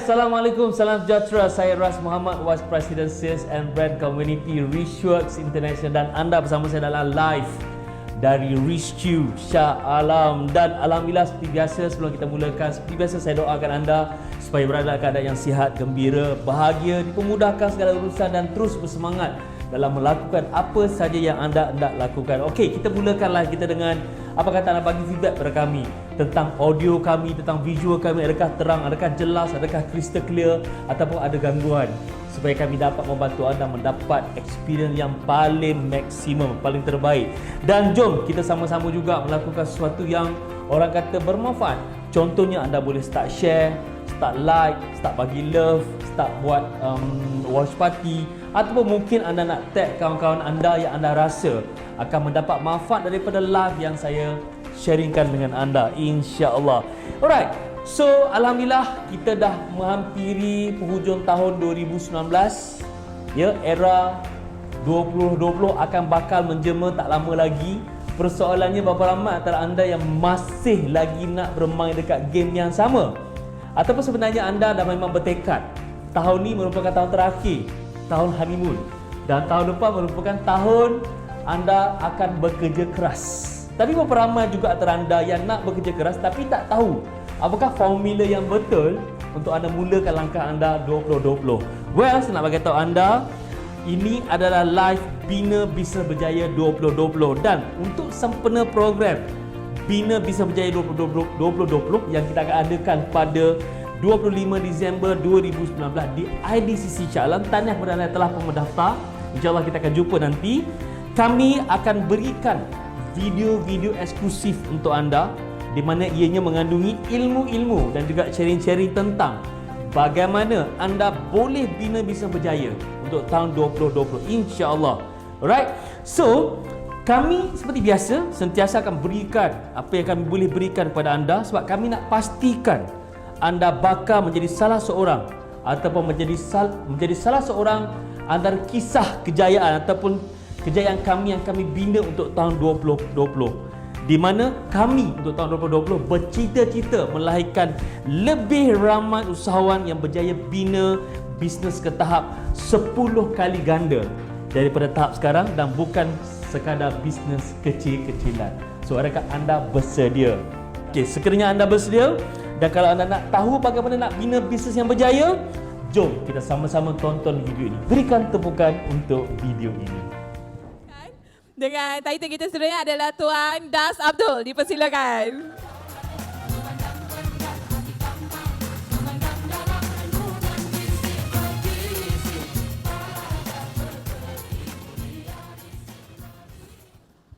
Assalamualaikum, salam sejahtera. Saya Ras Muhammad, Vice President Sales and Brand Community Richworks International, dan anda bersama saya dalam live dari RichQ Shah Alam. Dan alhamdulillah, seperti biasa, sebelum kita mulakan, seperti biasa saya doakan anda supaya berada dalam keadaan yang sihat, gembira, bahagia, dipermudahkan segala urusan dan terus bersemangat dalam melakukan apa saja yang anda hendak lakukan. Okey, kita mulakanlah kita dengan apa kata anda bagi feedback kepada kami tentang audio kami, tentang visual kami, adakah terang, adakah jelas, adakah crystal clear ataupun ada gangguan, supaya kami dapat membantu anda mendapat experience yang paling maksimum, paling terbaik. Dan jom kita sama-sama juga melakukan sesuatu yang orang kata bermanfaat. Contohnya anda boleh start share, start like, start bagi love, start buat watch party, ataupun mungkin anda nak tag kawan-kawan anda yang anda rasa akan mendapat manfaat daripada live yang saya sharingkan dengan anda, insya-Allah. Alright, so alhamdulillah kita dah menghampiri penghujung tahun 2019. Ya, era 2020 akan bakal menjema tak lama lagi. Persoalannya, berapa ramai antara anda yang masih lagi nak bermain dekat game yang sama? Ataupun sebenarnya anda dah memang bertekad tahun ni merupakan tahun terakhir, tahun honeymoon, dan tahun depan merupakan tahun anda akan bekerja keras. Tapi berapa ramai juga antara anda yang nak bekerja keras tapi tak tahu apakah formula yang betul untuk anda mulakan langkah anda 2020. Well, saya nak bagi tahu anda, ini adalah live Bina Bisnes Berjaya 2020, dan untuk sempena program Bina Bisnes Berjaya 2020 yang kita akan adakan pada 25 Disember 2019 di IDCC Shah Alam. Tahniah kepada anda telah pun mendaftar. InsyaAllah kita akan jumpa nanti. Kami akan berikan video-video eksklusif untuk anda, di mana ianya mengandungi ilmu-ilmu dan juga sharing-sharing tentang bagaimana anda boleh bina bisnes berjaya untuk tahun 2020, insya-Allah. Alright. So, kami seperti biasa sentiasa akan berikan apa yang kami boleh berikan kepada anda, sebab kami nak pastikan anda bakal menjadi salah seorang ataupun menjadi salah seorang antara kisah kejayaan ataupun kejayaan kami yang kami bina untuk tahun 2020, di mana kami untuk tahun 2020 bercita-cita melahirkan lebih ramai usahawan yang berjaya bina bisnes ke tahap 10 kali ganda daripada tahap sekarang, dan bukan sekadar bisnes kecil-kecilan. So, adakah anda bersedia? Okey, sekiranya anda bersedia, dan kalau anda nak tahu bagaimana nak bina bisnes yang berjaya, jom kita sama-sama tonton video ini. Berikan tepukan untuk video ini. Dengan title kita sebenarnya adalah Tuan Das Abdul. Dipersilakan.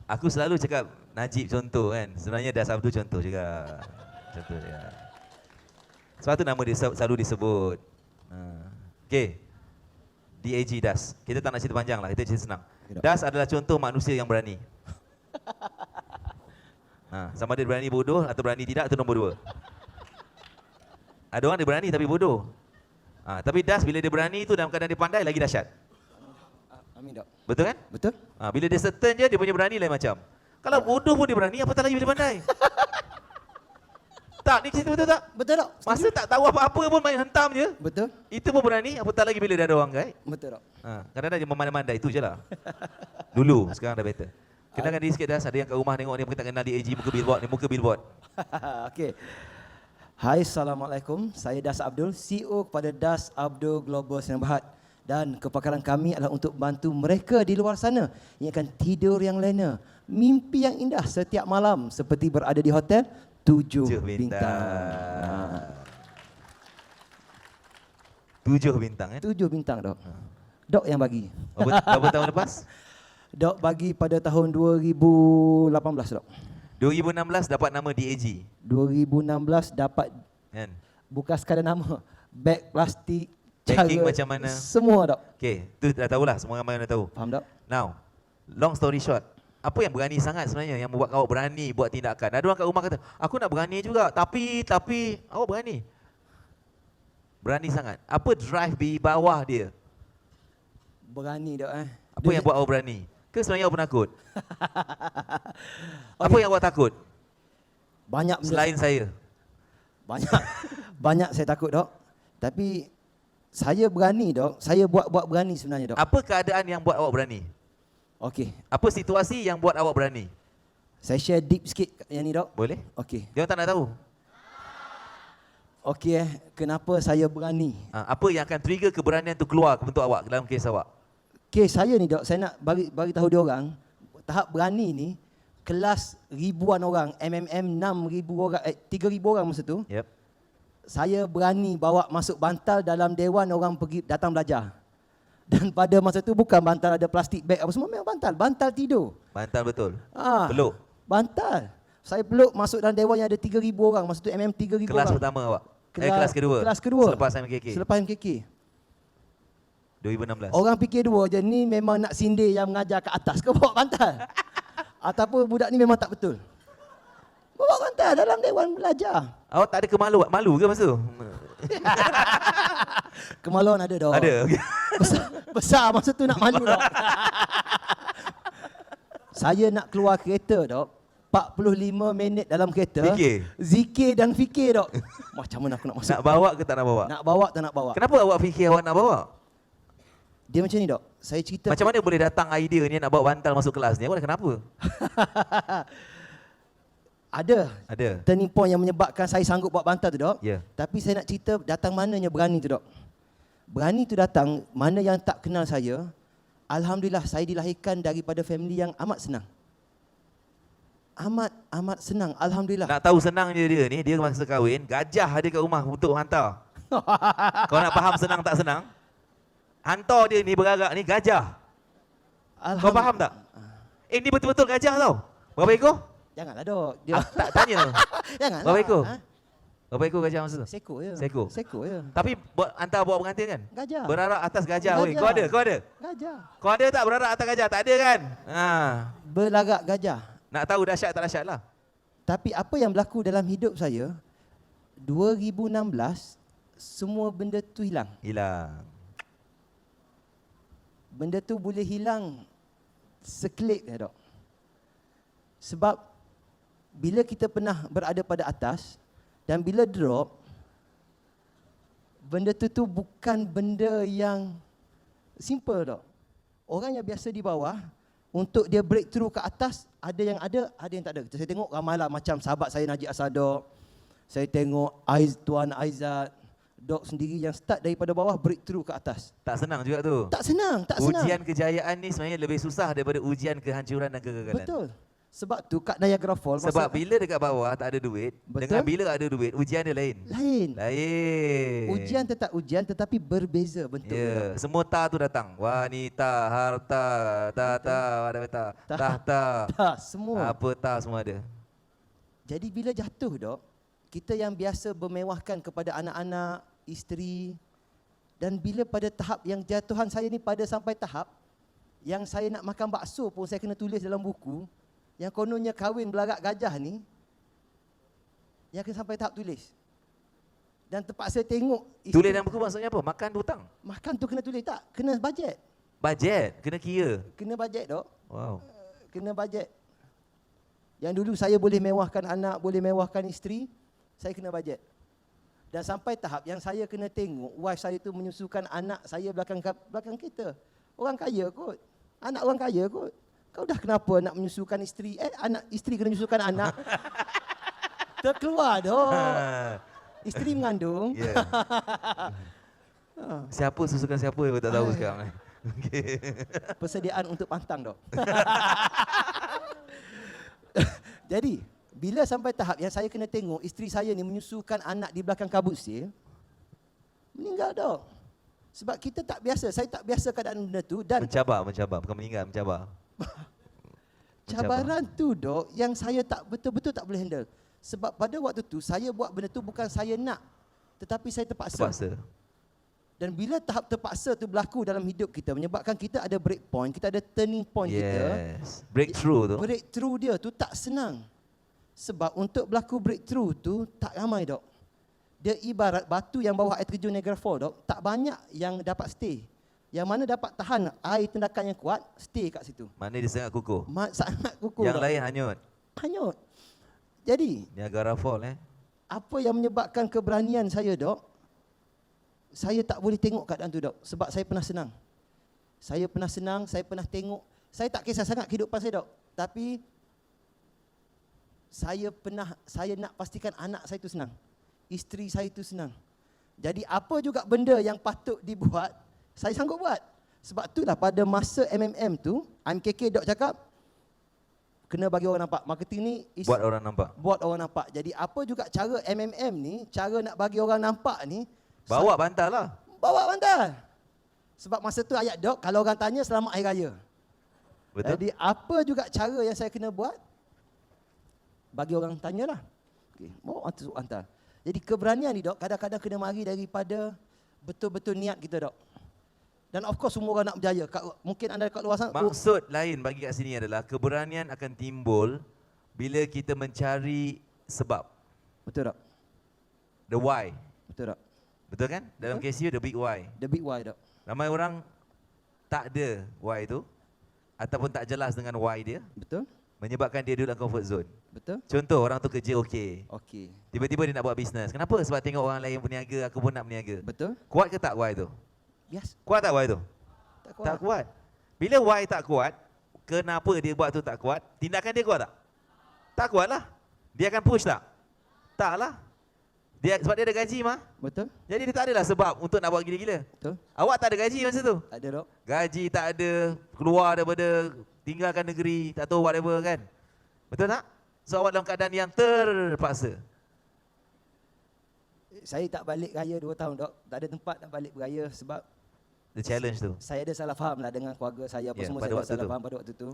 Aku selalu cakap Najib contoh kan. Sebenarnya Das Abdul contoh juga. Contoh juga. Sebab tu nama dia selalu disebut. Okay. DAG Das. Kita tak nak cerita panjang lah, kita cerita senang. Das adalah contoh manusia yang berani. Sama dia berani bodoh atau berani tidak, itu nombor 2. Ada orang dia berani tapi bodoh. Tapi Das bila dia berani itu dalam keadaan dia pandai, lagi dahsyat. Amin, Dok. Betul kan? Betul. Bila dia certain je, dia punya berani lain macam. Kalau bodoh pun dia berani, apatah lagi dia pandai. Tak, ni cerita betul tak? Betul, Dok. Masa tak tahu apa-apa pun main hentam je. Betul. Itu pun berani, apatah lagi bila dia ada orang guide. Betul, Dok. Kadang-kadang dia memandai-mandai, itu je lah. Dulu, sekarang dah better. Kenalkan diri sikit, Das. Ada yang kat rumah tengok ni, mungkin tak kenal DAG, muka billboard ni, muka billboard. Okey. Hai, Assalamualaikum. Saya Das Abdul, CEO kepada Das Abdul Global Sdn Bhd. Dan kepakaran kami adalah untuk bantu mereka di luar sana yang akan tidur yang lena, mimpi yang indah setiap malam seperti berada di hotel 7 bintang. 7 bintang kan? 7 bintang, Dok. Dok yang bagi. Berapa tahun lepas? Dok bagi pada tahun 2018, Dok. 2016 dapat nama DAG. 2016 dapat Kan? bukan sekadar nama, beg plastik, Packing cara, macam mana? semua, Dok. Okay, tu dah tahulah, semua ramai dah tahu. Faham, Dok? Now, long story short, apa yang berani sangat sebenarnya yang membuat awak berani buat tindakan? Ada orang kat rumah kata, aku nak berani juga, tapi awak berani. Berani sangat. Apa drive di bawah dia? Berani, Dok. Apa yang buat awak berani? Ke sebenarnya awak penakut? Apa yang awak takut? Banyak benda Selain saya. banyak banyak saya takut, Dok. Tapi saya berani dok. Saya buat berani sebenarnya dok. Apa keadaan yang buat awak berani? Okey. Apa situasi yang buat awak berani? Saya share deep sikit yang ni dok. Boleh? Okey. Dia orang tak nak tahu. Okey kenapa saya berani? Apa yang akan trigger keberanian tu keluar bentuk awak dalam kes awak? Kes saya ni dok, saya nak bagi tahu dia orang, tahap berani ni kelas ribuan orang, MMM 6,000 orang, 3,000 orang masa tu. Yep. Saya berani bawa masuk bantal dalam dewan orang pergi datang belajar. Dan pada masa tu bukan bantal ada plastik bag apa semua, memang bantal tidur. Bantal betul. Peluk. Bantal. Saya peluk masuk dalam dewan yang ada 3,000 orang, masa tu MM 3,000 Kelas orang. pertama awak? Kelas kedua? Kelas kedua. Selepas MKK? Selepas MKK. 2016. Orang fikir dua je, ni memang nak sindir yang mengajar ke atas ke bawa bantal. Ataupun budak ni memang tak betul. Bawa bantal dalam dewan belajar. Awak tak ada malu ke masa tu? Kemaluan ada dok. Ada. Okay. Besar masa tu nak malu dok. Saya nak keluar kereta dok. 45 minit dalam kereta. Fikir? Zikir dan fikir dok. Macam mana aku nak masuk? Nak bawa ke tak nak bawa? Nak bawa tak nak bawa? Kenapa awak fikir awak nak bawa? Dia macam ni dok. Saya cerita. Macam mana boleh datang idea ni nak bawa bantal masuk kelas ni? Awak kenapa? Ada. Turning point yang menyebabkan saya sanggup bawa bantal tu dok. Ya. Tapi saya nak cerita datang mananya berani tu dok. Berani tu datang mana yang tak kenal saya. Alhamdulillah saya dilahirkan daripada family yang amat senang. Amat senang. Alhamdulillah. Nak tahu senang dia ni, dia masa kahwin, gajah ada kat rumah untuk hantar. Kau nak faham senang tak senang? Hantar dia ni beragak ni gajah. Kau faham tak? Ni betul-betul gajah tau. Berapa ekor? Janganlah dok. Dia Tak tanya. janganlah. Berapa ekor? Berapa ekor gajah masa tu? Seko je. Seekor? Seko je. Tapi hantar bawa pengantin kan? Gajah. Berarak atas gajah. Weh. Gajah. Kau ada? Gajah. Kau ada tak berarak atas gajah? Tak ada kan? Berlagak gajah. Nak tahu dahsyat tak dahsyat lah. Tapi apa yang berlaku dalam hidup saya 2016 semua benda tu hilang. Hilang. Benda tu boleh hilang sekelip ya dok. Sebab bila kita pernah berada pada atas dan bila drop, benda tu bukan benda yang simple dok. Orang yang biasa di bawah, untuk dia breakthrough ke atas, ada yang tak ada. Saya tengok ramailah macam sahabat saya Najib Asadok. Saya tengok Tuan Aizat, Dok sendiri yang start daripada bawah breakthrough ke atas. Tak senang juga tu. Tak senang. Ujian kejayaan ni sebenarnya lebih susah daripada ujian kehancuran dan kegagalan. Betul. Sebab tu kat Niagara Falls. Sebab bila dekat bawah tak ada duit, Betul. dengan bila ada duit, ujian dia lain. Lain. Lain. Ujian tetap ujian tetapi berbeza bentuk. Ya, semua ta tu datang. Wanita, harta, tahta. Tak, semua. Apa ta semua ada. Jadi bila jatuh dok, kita yang biasa bermewahkan kepada anak-anak, isteri, dan bila pada tahap yang jatuhan saya ni pada sampai tahap yang saya nak makan bakso pun saya kena tulis dalam buku yang kononnya kahwin belagak gajah ni, yang kena sampai tahap tulis. Dan terpaksa tengok Tulis dalam buku maksudnya apa? Makan hutang. makan tu kena tulis tak? Kena bajet. Bajet, kena kira. Kena bajet dok. Wow. Kena bajet. Yang dulu saya boleh mewahkan anak, boleh mewahkan isteri, saya kena bajet. Dan sampai tahap yang saya kena tengok wife saya tu menyusukan anak saya belakang kita. Orang kaya kot. Anak orang kaya kot. Kau dah kenapa nak menyusukan isteri? Anak isteri kena menyusukan anak. Terkeluar dok. Isteri mengandung. Ya. Siapa susukan siapa yang tak tahu sekarang. Okay. Persediaan untuk pantang dok. Jadi, bila sampai tahap yang saya kena tengok isteri saya ni menyusukan anak di belakang kabut sil, meninggal dok. Sebab kita tak biasa, saya tak biasa keadaan benda tu dan Mencabar, bukan meninggal, mencabar. cabaran tu dok yang saya tak betul-betul tak boleh handle. Sebab pada waktu tu saya buat benda tu bukan saya nak, tetapi saya terpaksa. Dan bila tahap terpaksa tu berlaku dalam hidup kita menyebabkan kita ada break point, kita ada turning point kita. Breakthrough tu. Breakthrough dia tu tak senang. Sebab untuk berlaku breakthrough tu tak ramai dok. Dia ibarat batu yang bawah air terjun Niagara Falls dok, tak banyak yang dapat stay. Yang mana dapat tahan air tendakan yang kuat, stay kat situ. Mana dia sangat kukuh. Sangat kukuh. Yang dok. lain hanyut. Hanyut. Jadi, Niagara Falls apa yang menyebabkan keberanian saya dok? saya tak boleh tengok keadaan tu, Dok. Sebab saya pernah senang. Saya pernah senang, saya pernah tengok. Saya tak kisah sangat kehidupan saya, Dok. Tapi saya nak pastikan anak saya tu senang. Isteri saya tu senang. Jadi apa juga benda yang patut dibuat, saya sanggup buat. Sebab itulah pada masa MMM tu, MKK Dok cakap, kena bagi orang nampak. Marketing ni Buat orang nampak. buat orang nampak. Jadi apa juga cara MMM ni, cara nak bagi orang nampak ni, Bawa bantal lah. bawa bantal. Sebab masa tu ayat Dok, kalau orang tanya selamat hari raya. Betul? Jadi apa juga cara yang saya kena buat, bagi orang tanyalah. Okey, bawa bantal. Jadi keberanian ni, Dok, kadang-kadang kena mari daripada betul-betul niat kita, Dok. Dan of course semua orang nak berjaya. Mungkin anda kat luar sana, Maksud lain bagi kat sini adalah keberanian akan timbul bila kita mencari sebab. betul tak? The why. Betul tak? Betul kan? Dalam Betul. kes you, the big why. The big why, Dok. Ramai orang tak ada why tu ataupun tak jelas dengan why dia, Betul? menyebabkan dia duduk dalam comfort zone. Betul? Contoh, orang tu kerja okey. Okey. Tiba-tiba dia nak buat bisnes. Kenapa? Sebab tengok orang lain berniaga, aku pun nak berniaga. Betul? Kuat ke tak why tu? Yes. Kuat tak why tu? Tak kuat. Tak kuat. Bila why tak kuat, kenapa dia buat tu tak kuat? Tindakan dia kuat tak? Tak kuat lah. Dia akan push tak? Tak lah. Sebab dia ada gaji mah. Betul? Jadi dia tak adalah sebab untuk nak buat gila-gila. Betul? Awak tak ada gaji masa tu. Ada, Dok. Gaji tak ada, keluar daripada, tinggalkan negeri, tak tahu whatever kan. Betul tak? So awak dalam keadaan yang terpaksa. Saya tak balik raya 2 tahun, Dok. Tak ada tempat nak balik beraya sebab The challenge tu. saya ada salah faham lah dengan keluarga saya, apa Ya, semua pada saya ada waktu salah tu. faham pada waktu tu.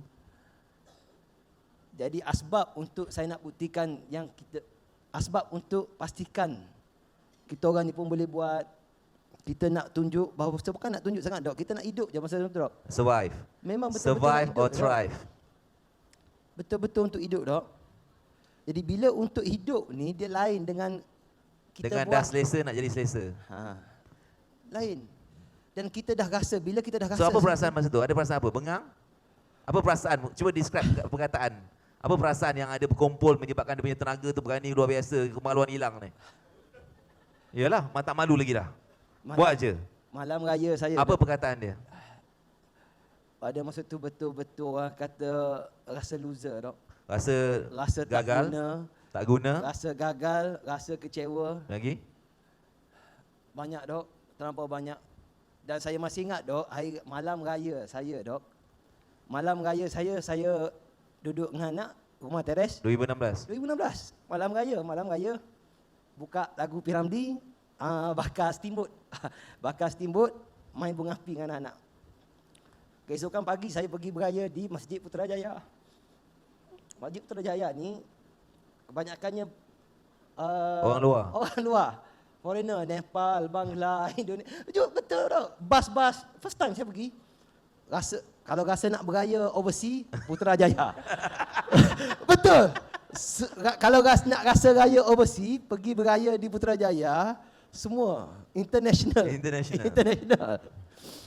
Jadi asbab untuk saya nak buktikan yang kita, asbab untuk pastikan kita orang ni pun boleh buat, kita nak tunjuk bahawa bukan nak tunjuk sangat, Dok. Kita nak hidup je masa tu, Dok. Survive. Memang betul-betul Survive nak hidup, or Dok. thrive. Betul-betul untuk hidup, Dok. Jadi bila untuk hidup ni dia lain dengan kita Dengan buat dah selesa nak jadi selesa. lain. Dan kita dah rasa, bila kita dah rasa. So apa perasaan masa tu? Ada perasaan apa? Bengang? Apa perasaan? Cuba describe perkataan. Apa perasaan yang ada berkumpul menyebabkan dia punya tenaga tu berani luar biasa, kemaluan hilang ni? Yalah, tak malu lagi dah. Buat je. Malam raya saya. Apa Dok, perkataan dia? pada masa tu betul-betul orang kata rasa loser, Dok. Rasa Tak gagal, guna, tak guna. rasa gagal, rasa kecewa. Lagi? Banyak, Dok. Terlampau banyak. Dan saya masih ingat, Dok, malam raya saya, Dok. Malam raya saya duduk dengan anak rumah teres 2016. 2016. Malam raya buka lagu Piramdi, bakar steamboat. Bakar steamboat, main bunga api dengan anak-anak. Keesokan pagi saya pergi beraya di Masjid Putrajaya. Masjid Putrajaya ni kebanyakannya Orang luar. Orang luar. Foreigner, Nepal, Bangla, Indonesia. Betul, Dok. Bas-bas. First time saya pergi. Kalau rasa nak beraya overseas, Putrajaya. Betul. Kalau nak rasa raya overseas, pergi beraya di Putrajaya, semua international. International.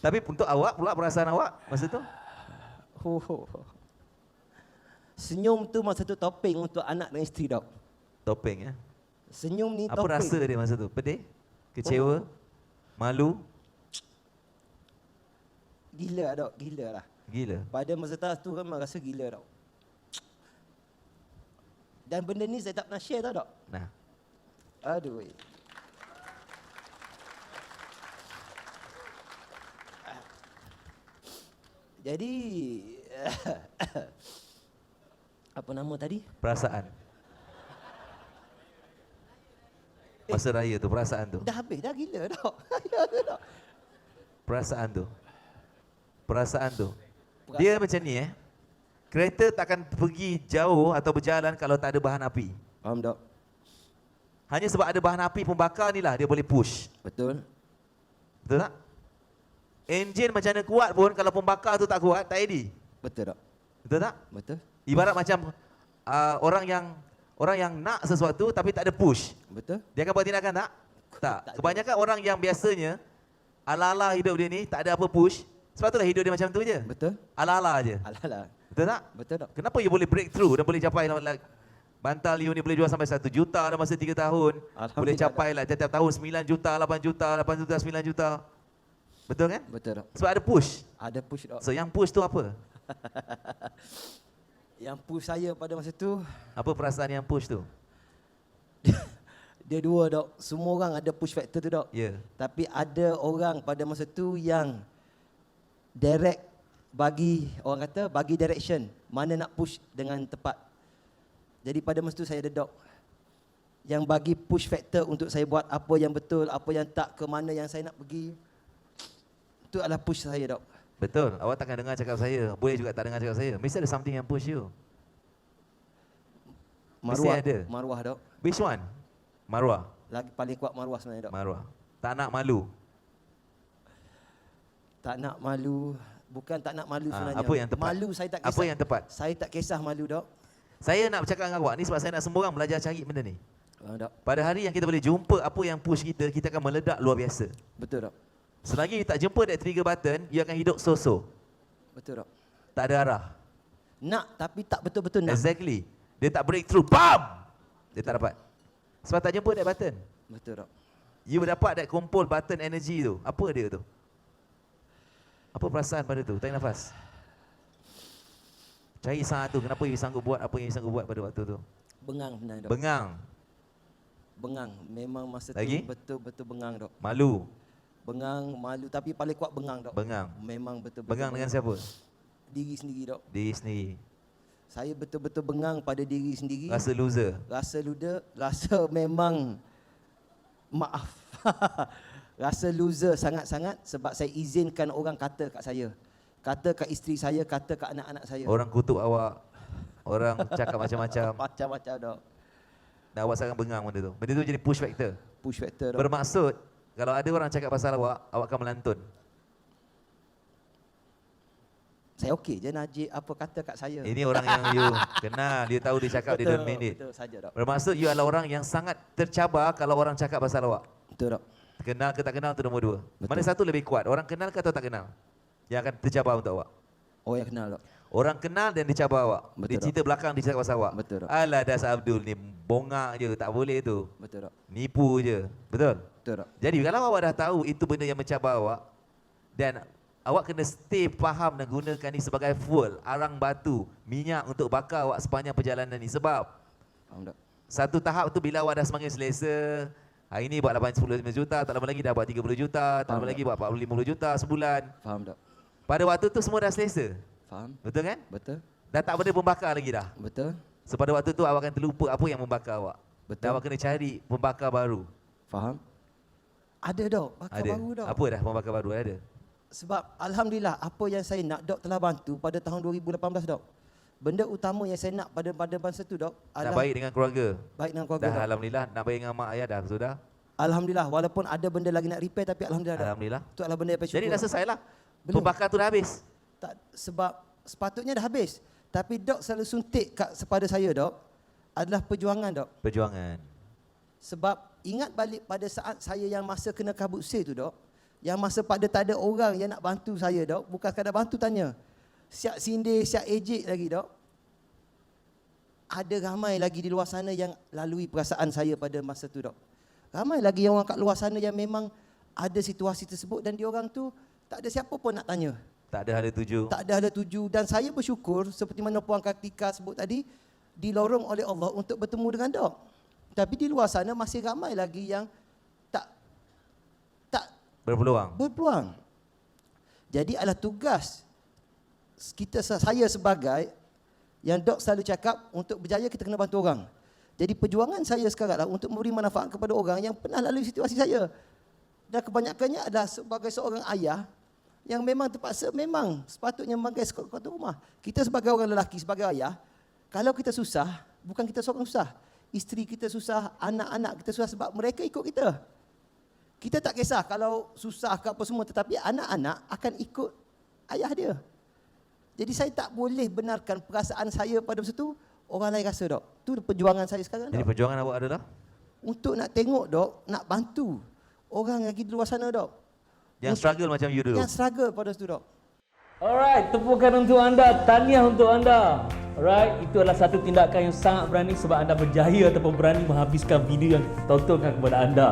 Tapi untuk awak pula, perasaan awak masa tu? Senyum tu masa tu topeng untuk anak dan isteri, Dok. Topeng ya. Senyum ni Apa topeng. rasa dia masa tu? Pedih? Kecewa? Malu? Gila, Dok. Gila lah. Gila. Pada masa tu kan rasa gila, Dok. Dan benda ni saya tak pernah share tau, Dok. Nah, Aduh. Jadi apa nama tadi? perasaan. Masa raya tu, perasaan tu. Dah habis dah, gila, Dok. Dok. Perasaan tu. Perasaan tu. Dia macam ni kereta takkan pergi jauh atau berjalan kalau tak ada bahan api. Faham, Dok? Hanya sebab ada bahan api pembakar ni lah dia boleh push. Betul? Betul tak? Enjin macam mana kuat pun kalau pembakar tu tak kuat, tak jadi. Betul, Dok. Betul tak? Betul? Ibarat macam orang yang nak sesuatu tapi tak ada push. Betul? Dia akan buat tindakan tak? Tak. ada. Kebanyakan orang yang biasanya ala-ala hidup dia ni tak ada apa push. Sebab itulah hidup dia macam tu je. Betul? Ala-ala je. Alah. Betul tak? Betul, Dok. Kenapa you boleh break through dan boleh capai Bantal Liu ni boleh jual sampai 1 juta dalam masa 3 tahun. Alhamdulillah. Boleh capai lah tiap-tiap tahun 9 juta, 8 juta, 8 juta, 9 juta. Betul kan? Betul dok. Sebab ada push. Ada push dok. So yang push tu apa? Yang push saya pada masa tu, Apa perasaan yang push tu? dia dua dok. Semua orang ada push factor tu dok. Ya. Tapi ada orang pada masa tu yang direct bagi, orang kata bagi direction mana nak push dengan tepat. Jadi pada masa tu saya ada dok yang bagi push factor untuk saya buat apa yang betul, apa yang tak, ke mana yang saya nak pergi. Itu adalah push saya dok. Betul. Awak takkan dengar cakap saya. Boleh juga tak dengar cakap saya. Mesti ada something yang push you. Mesti Maruah, ada. maruah dok. Which one? Marwah. Lagi paling kuat maruah sebenarnya dok. Marwah. Tak nak malu. Tak nak malu, bukan tak nak malu sebenarnya. Apa yang tepat? Malu saya tak kisah. Apa yang tepat? Saya tak kisah malu dok. Saya nak bercakap dengan awak ni sebab saya nak semua orang belajar cari benda ni. Dok. Pada hari yang kita boleh jumpa apa yang push kita, kita akan meledak luar biasa. Betul dok. Selagi tak jumpa that trigger button, you akan hidup so-so. Betul dok. Tak ada arah. Nak tapi tak betul-betul nak. Exactly. Dia tak breakthrough. BAM! Dia tak dapat. Sebab tak jumpa that button. Betul dok. You dapat that kumpul button energy tu. Apa dia tu? Apa perasaan pada tu? Tarik nafas. Cari satu. Kenapa you sanggup buat apa yang you sanggup buat pada waktu tu? Bengang sebenarnya dok. Bengang. Bengang. Memang masa Lagi? tu betul-betul bengang dok. Malu. Bengang, malu tapi paling kuat bengang dok. Bengang. Memang betul-betul. Bengang dengan siapa? Diri sendiri dok. Diri sendiri. Saya betul-betul bengang pada diri sendiri. Rasa loser. Rasa luda, rasa memang maaf. Rasa loser sangat-sangat sebab saya izinkan orang kata kat saya. Kata kat isteri saya, kata kat anak-anak saya. Orang kutuk awak. Orang cakap macam-macam. Macam-macam dok. Dan awak sangat bengang benda tu. Benda tu jadi push factor. Push factor dok. Bermaksud, kalau ada orang cakap pasal awak, awak akan melantun. Saya okey je Najib apa kata kat saya. Ini orang yang you kenal. Dia tahu dia cakap, dia don't mean it. Betul saja dok. Bermaksud, you adalah orang yang sangat tercabar kalau orang cakap pasal awak. Betul dok. Kenal ke tak kenal tu nombor 2. Betul. Mana satu lebih kuat? Orang kenal ke atau tak kenal? Yang akan tercabar untuk awak. Oh yang kenal dok. Orang kenal dan dicabar awak. Betul, Dia cerita belakang dia cakap pasal awak. Betul, Dok. Alah Das Abdul ni bongak je, tak boleh tu. Betul dok. Nipu je. Betul? Betul dok. Jadi kalau awak dah tahu itu benda yang mencabar awak dan awak kena stay faham dan gunakan ni sebagai fuel, arang batu, minyak untuk bakar awak sepanjang perjalanan ni. Sebab Faham dok. satu tahap tu bila awak dah semakin selesa, hari ni buat 8-10 juta, tak lama lagi dah buat 30 juta, tak lama Faham, lagi buat 40-50 juta sebulan. Faham dok. Pada waktu tu semua dah selesa. Faham. Betul kan? Betul. Dah tak ada pembakar lagi dah. Betul. So pada waktu tu awak akan terlupa apa yang membakar awak. Betul. Dan awak kena cari pembakar baru. Faham. Ada dok. Bakar Ada. baru dok. Apa dah pembakar baru ada? Sebab alhamdulillah apa yang saya nak dok telah bantu pada tahun 2018 dok. Benda utama yang saya nak pada masa tu dok Nak adalah baik dengan keluarga. baik dengan keluarga. Dah Dok. alhamdulillah nak baik dengan mak ayah dah sudah. Alhamdulillah walaupun ada benda lagi nak repair tapi alhamdulillah dok. Alhamdulillah. Itu adalah benda yang saya Jadi syukur. dah selesai lah. Belum. Pembakar tu dah habis. Tak, sebab sepatutnya dah habis. Tapi dok selalu suntik kepada saya dok adalah perjuangan dok. Perjuangan. Sebab ingat balik pada saat saya yang masa kena kabut sel tu dok. Yang masa pada tak ada orang yang nak bantu saya dok. Bukan sekadar bantu tanya. Siap sindir, siap ejek lagi dok. Ada ramai lagi di luar sana yang lalui perasaan saya pada masa tu dok. Ramai lagi yang orang kat luar sana yang memang ada situasi tersebut dan diorang tu tak ada siapa pun nak tanya. Tak ada hala tuju. Tak ada hala tuju dan saya bersyukur seperti mana Puan Kartika sebut tadi dilorong oleh Allah untuk bertemu dengan dok. Tapi di luar sana masih ramai lagi yang tak Berpeluang. berpeluang. Jadi adalah tugas saya sebagai yang dok selalu cakap untuk berjaya kita kena bantu orang. Jadi perjuangan saya sekarang lah untuk memberi manfaat kepada orang yang pernah lalui situasi saya. Dan kebanyakannya adalah sebagai seorang ayah yang memang terpaksa memang sepatutnya memakai kota rumah. Kita sebagai orang lelaki, sebagai ayah, kalau kita susah, bukan kita seorang susah. Isteri kita susah, anak-anak kita susah sebab mereka ikut kita. Kita tak kisah kalau susah ke apa semua tetapi anak-anak akan ikut ayah dia. Jadi saya tak boleh benarkan perasaan saya pada masa tu orang lain rasa dok. Itu perjuangan saya sekarang Jadi dok. perjuangan awak adalah Untuk nak tengok dok, nak bantu orang lagi di luar sana dok. yang struggle macam you dulu. Yang struggle pada situ dok. Alright, tepukan untuk anda, tahniah untuk anda. Alright, itu adalah satu tindakan yang sangat berani sebab anda berjaya ataupun berani menghabiskan video yang tontonkan kepada anda.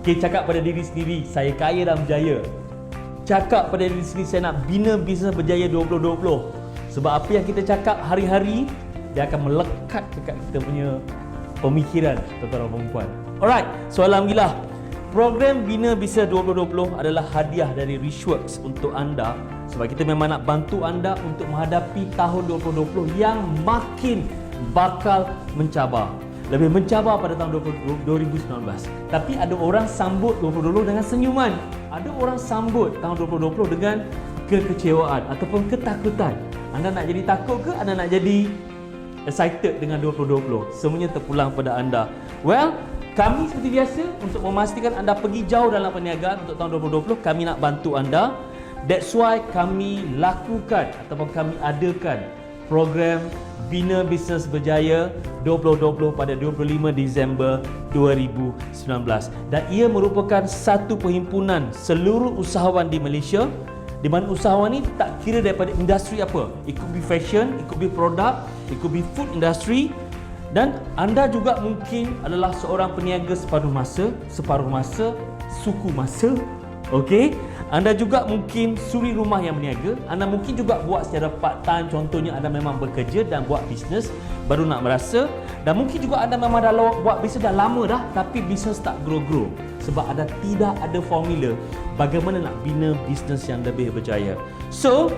Okay, cakap pada diri sendiri, saya kaya dan berjaya. Cakap pada diri sendiri, saya nak bina bisnes berjaya 2020. Sebab apa yang kita cakap hari-hari, dia akan melekat dekat kita punya pemikiran, tuan-tuan dan perempuan. Alright, so alhamdulillah, program Bina Bisnes 2020 adalah hadiah dari Richworks untuk anda sebab kita memang nak bantu anda untuk menghadapi tahun 2020 yang makin bakal mencabar. Lebih mencabar pada tahun 2019. Tapi ada orang sambut 2020 dengan senyuman. Ada orang sambut tahun 2020 dengan kekecewaan ataupun ketakutan. Anda nak jadi takut ke? Anda nak jadi excited dengan 2020? Semuanya terpulang pada anda. Well, kami seperti biasa untuk memastikan anda pergi jauh dalam perniagaan untuk tahun 2020, kami nak bantu anda. That's why kami lakukan ataupun kami adakan program Bina Bisnes Berjaya 2020 pada 25 Disember 2019. Dan ia merupakan satu perhimpunan seluruh usahawan di Malaysia di mana usahawan ni tak kira daripada industri apa. It could be fashion, it could be product, it could be food industry. Dan anda juga mungkin adalah seorang peniaga separuh masa, suku masa. Okey, anda juga mungkin suri rumah yang berniaga. Anda mungkin juga buat secara part time, contohnya anda memang bekerja dan buat bisnes baru nak merasa. Dan mungkin juga anda memang dah buat bisnes dah lama dah tapi bisnes tak grow sebab anda tidak ada formula bagaimana nak bina bisnes yang lebih berjaya. So,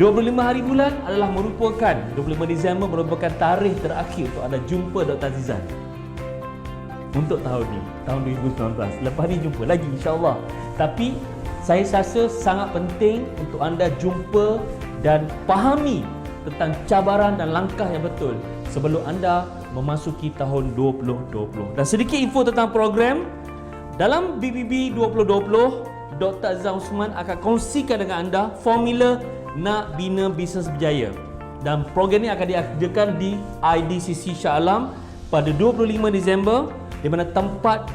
25 hari bulan adalah merupakan 25 Disember merupakan tarikh terakhir untuk anda jumpa Dr. Azizan untuk tahun ni, tahun 2019. Lepas ni jumpa lagi insya-Allah. Tapi saya rasa sangat penting untuk anda jumpa dan fahami tentang cabaran dan langkah yang betul sebelum anda memasuki tahun 2020. Dan sedikit info tentang program dalam BBB 2020, Dr. Azizan Osman akan kongsikan dengan anda formula nak bina bisnes berjaya. Dan program ini akan diadakan di IDCC Shah Alam pada 25 Disember di mana tempat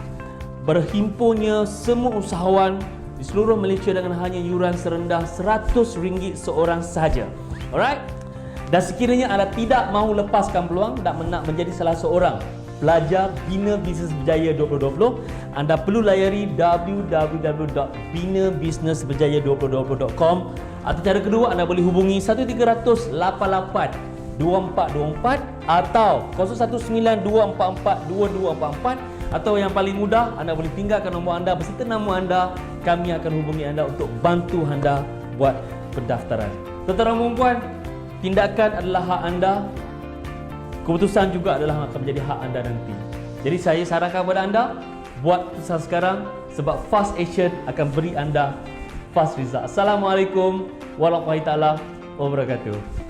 berhimpunnya semua usahawan di seluruh Malaysia dengan hanya yuran serendah RM100 seorang sahaja. Alright? Dan sekiranya anda tidak mahu lepaskan peluang dan nak menjadi salah seorang pelajar Bina Bisnes Berjaya 2020, anda perlu layari www.binabusinessberjaya2020.com atau cara kedua anda boleh hubungi 1300 88 2424 atau 0192442244 atau yang paling mudah anda boleh tinggalkan nombor anda beserta nama anda. Kami akan hubungi anda untuk bantu anda buat pendaftaran. Tuan-tuan dan puan-puan, tindakan adalah hak anda. Keputusan juga adalah akan menjadi hak anda nanti. Jadi saya sarankan kepada anda buat keputusan sekarang sebab fast action akan beri anda fast result. Assalamualaikum warahmatullahi wabarakatuh.